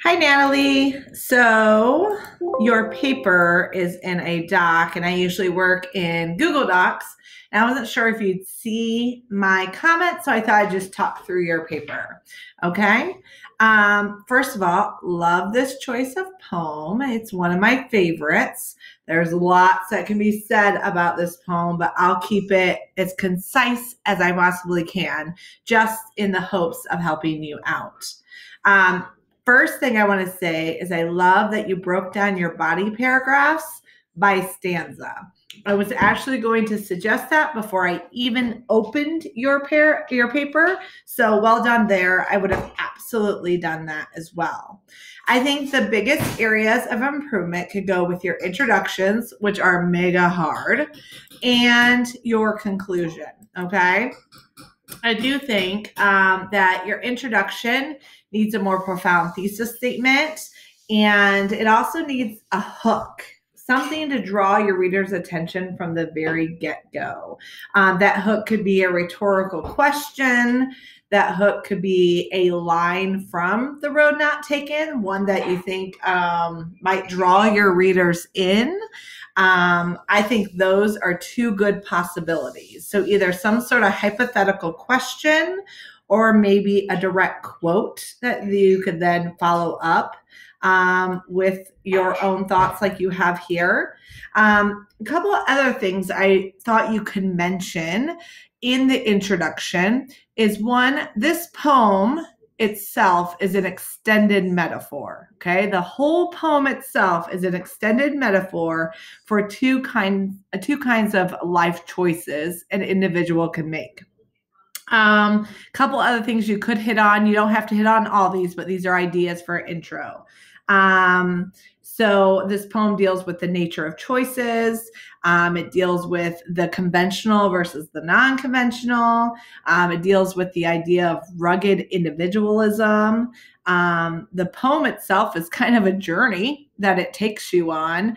Hi, Natalie. So, your paper is in a doc, and I usually work in Google Docs. And I wasn't sure if you'd see my comments, so I thought I'd just talk through your paper. Okay. First of all, love this choice of poem. It's one of my favorites. There's lots that can be said about this poem, but I'll keep it as concise as I possibly can, just in the hopes of helping you out. Um, First thing I want to say is I love that you broke down your body paragraphs by stanza. I was actually going to suggest that before I even opened your paper. So well done there. I would have absolutely done that as well. I think the biggest areas of improvement could go with your introductions, which are mega hard, and your conclusion. Okay. I do think that your introduction needs a more profound thesis statement, and it also needs a hook, something to draw your reader's attention from the very get-go. That hook could be a rhetorical question. That hook could be a line from The Road Not Taken, one that you think might draw your readers in. I think those are two good possibilities. So either some sort of hypothetical question or maybe a direct quote that you could then follow up with your own thoughts like you have here. A couple of other things I thought you could mention in the introduction is one, this poem itself is an extended metaphor. Okay. The whole poem itself is an extended metaphor for two kinds of life choices an individual can make. Couple other things you could hit on. You don't have to hit on all these, but these are ideas for an intro. So this poem deals with the nature of choices. It deals with the conventional versus the non-conventional. It deals with the idea of rugged individualism. The poem itself is kind of a journey that it takes you on,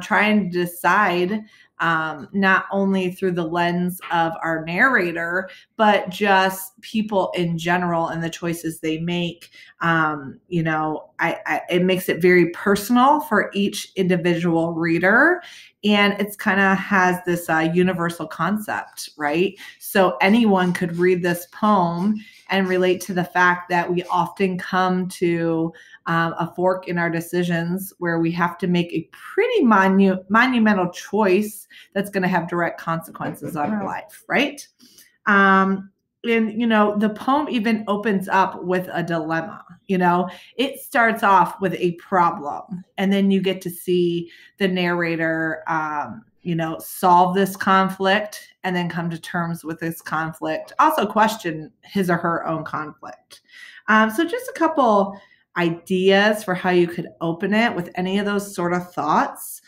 trying to decide not only through the lens of our narrator, but just people in general and the choices they make. It makes it very personal for each individual reader. And it's kind of has this universal concept, right? So anyone could read this poem and relate to the fact that we often come to a fork in our decisions where we have to make a pretty monumental choice that's going to have direct consequences on our life, right? And, the poem even opens up with a dilemma. It starts off with a problem, and then you get to see the narrator, solve this conflict and then come to terms with this conflict, also question his or her own conflict. So just a couple ideas for how you could open it with any of those sort of thoughts.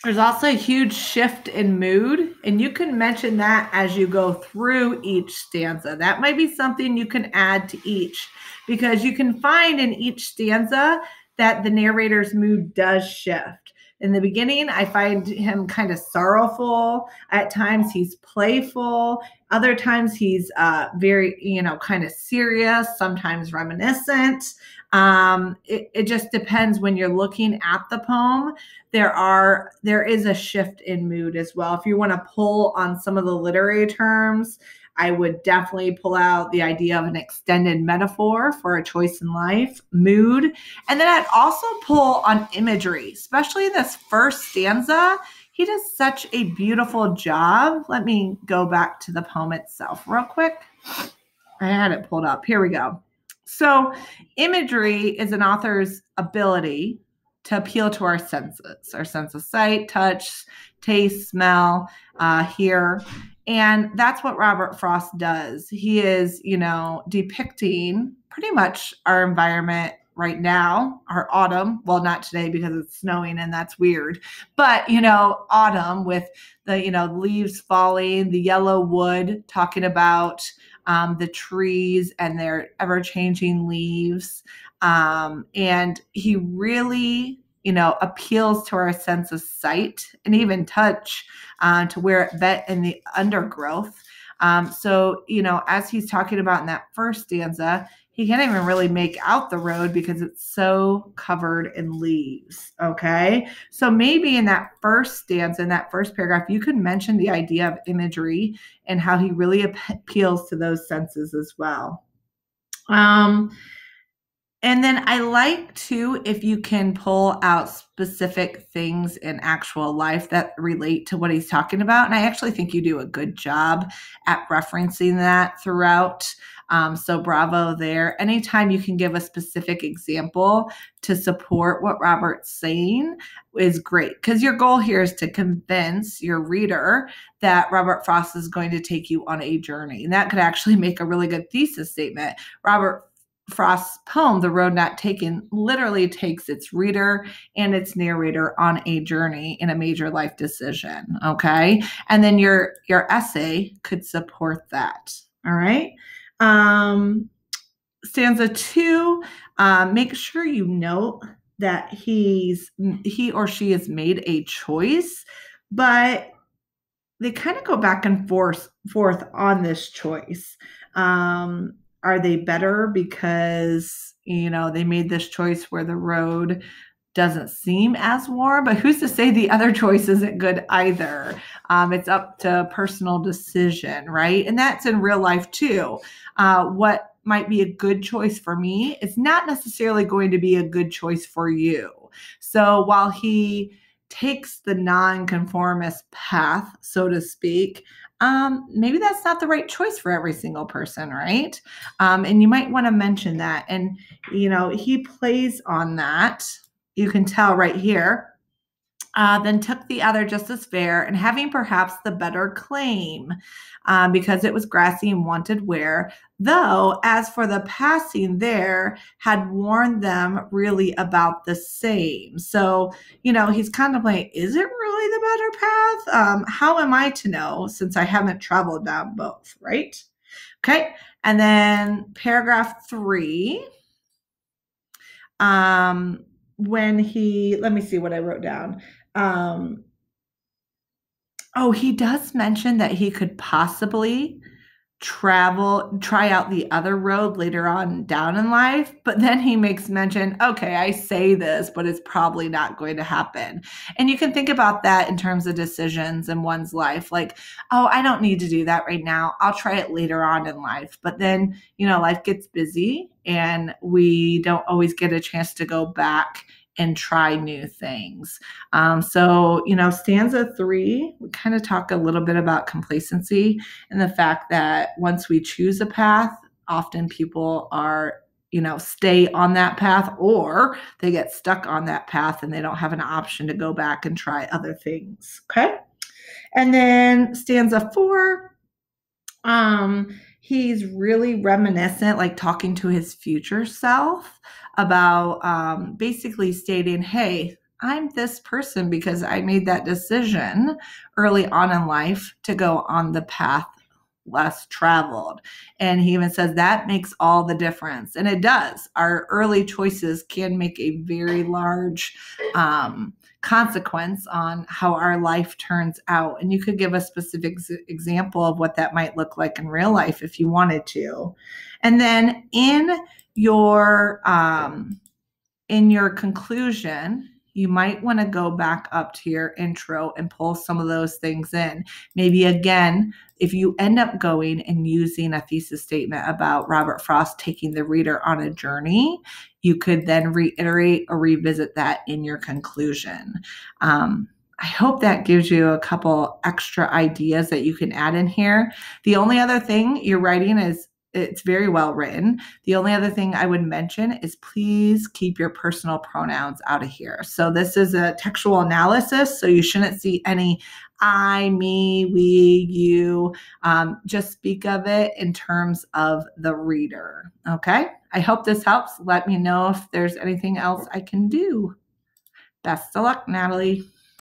There's also a huge shift in mood, and you can mention that as you go through each stanza. That might be something you can add to each, because you can find in each stanza that the narrator's mood does shift. In the beginning, I find him kind of sorrowful. At times he's playful. Other times he's very, kind of serious, sometimes reminiscent. It just depends when you're looking at the poem. There is a shift in mood as well. If you want to pull on some of the literary terms, I would definitely pull out the idea of an extended metaphor for a choice in life, mood. And then I'd also pull on imagery, especially this first stanza. He does such a beautiful job. Let me go back to the poem itself real quick. I had it pulled up. Here we go. So imagery is an author's ability to appeal to our sense of sight, touch, taste, smell, hear. And that's what Robert Frost does. He is, depicting pretty much our environment right now, our autumn. Well, not today because it's snowing and that's weird. But, autumn with the, leaves falling, the yellow wood, talking about the trees and their ever-changing leaves. And he really, appeals to our sense of sight and even touch, to where it vet in the undergrowth. So, as he's talking about in that first stanza, he can't even really make out the road because it's so covered in leaves. Okay. So maybe in that first stanza, in that first paragraph, you could mention the idea of imagery and how he really appeals to those senses as well. And then I like to, if you can pull out specific things in actual life that relate to what he's talking about. And I actually think you do a good job at referencing that throughout. So bravo there. Anytime you can give a specific example to support what Robert's saying is great, because your goal here is to convince your reader that Robert Frost is going to take you on a journey. And that could actually make a really good thesis statement. Robert Frost's poem, The Road Not Taken, literally takes its reader and its narrator on a journey in a major life decision. Okay. And then your essay could support that. All right. Stanza 2, make sure you note that he or she has made a choice, but they kind of go back and forth on this choice. Are they better because, they made this choice where the road doesn't seem as warm? But who's to say the other choice isn't good either? It's up to personal decision, right? And that's in real life too. What might be a good choice for me is not necessarily going to be a good choice for you. So while he takes the nonconformist path, so to speak, maybe that's not the right choice for every single person, right? And you might want to mention that. And, he plays on that. You can tell right here. Then took the other just as fair, and having perhaps the better claim, because it was grassy and wanted wear, though as for the passing there, had warned them really about the same. So, he's kind of like, is it really the better path? How am I to know, since I haven't traveled down both, right? Okay. And then paragraph 3, when let me see what I wrote down. He does mention that he could possibly try out the other road later on down in life, but then he makes mention, okay, I say this, but it's probably not going to happen. And you can think about that in terms of decisions in one's life, like, oh, I don't need to do that right now. I'll try it later on in life. But then, life gets busy and we don't always get a chance to go back and try new things. So, stanza 3, we kind of talk a little bit about complacency and the fact that once we choose a path, often people are, stay on that path, or they get stuck on that path and they don't have an option to go back and try other things. Okay. And then stanza 4, he's really reminiscent, like talking to his future self about basically stating, hey, I'm this person because I made that decision early on in life to go on the path less traveled. And he even says that makes all the difference. And it does. Our early choices can make a very large consequence on how our life turns out. And you could give a specific example of what that might look like in real life if you wanted to. And then in your conclusion, you might want to go back up to your intro and pull some of those things in. Maybe again, if you end up going and using a thesis statement about Robert Frost taking the reader on a journey, you could then reiterate or revisit that in your conclusion. I hope that gives you a couple extra ideas that you can add in here. The only other thing you're writing is, it's very well written. The only other thing I would mention is please keep your personal pronouns out of here. So this is a textual analysis, so you shouldn't see any I, me, we, you. Just speak of it in terms of the reader. Okay? I hope this helps. Let me know if there's anything else I can do. Best of luck, Natalie.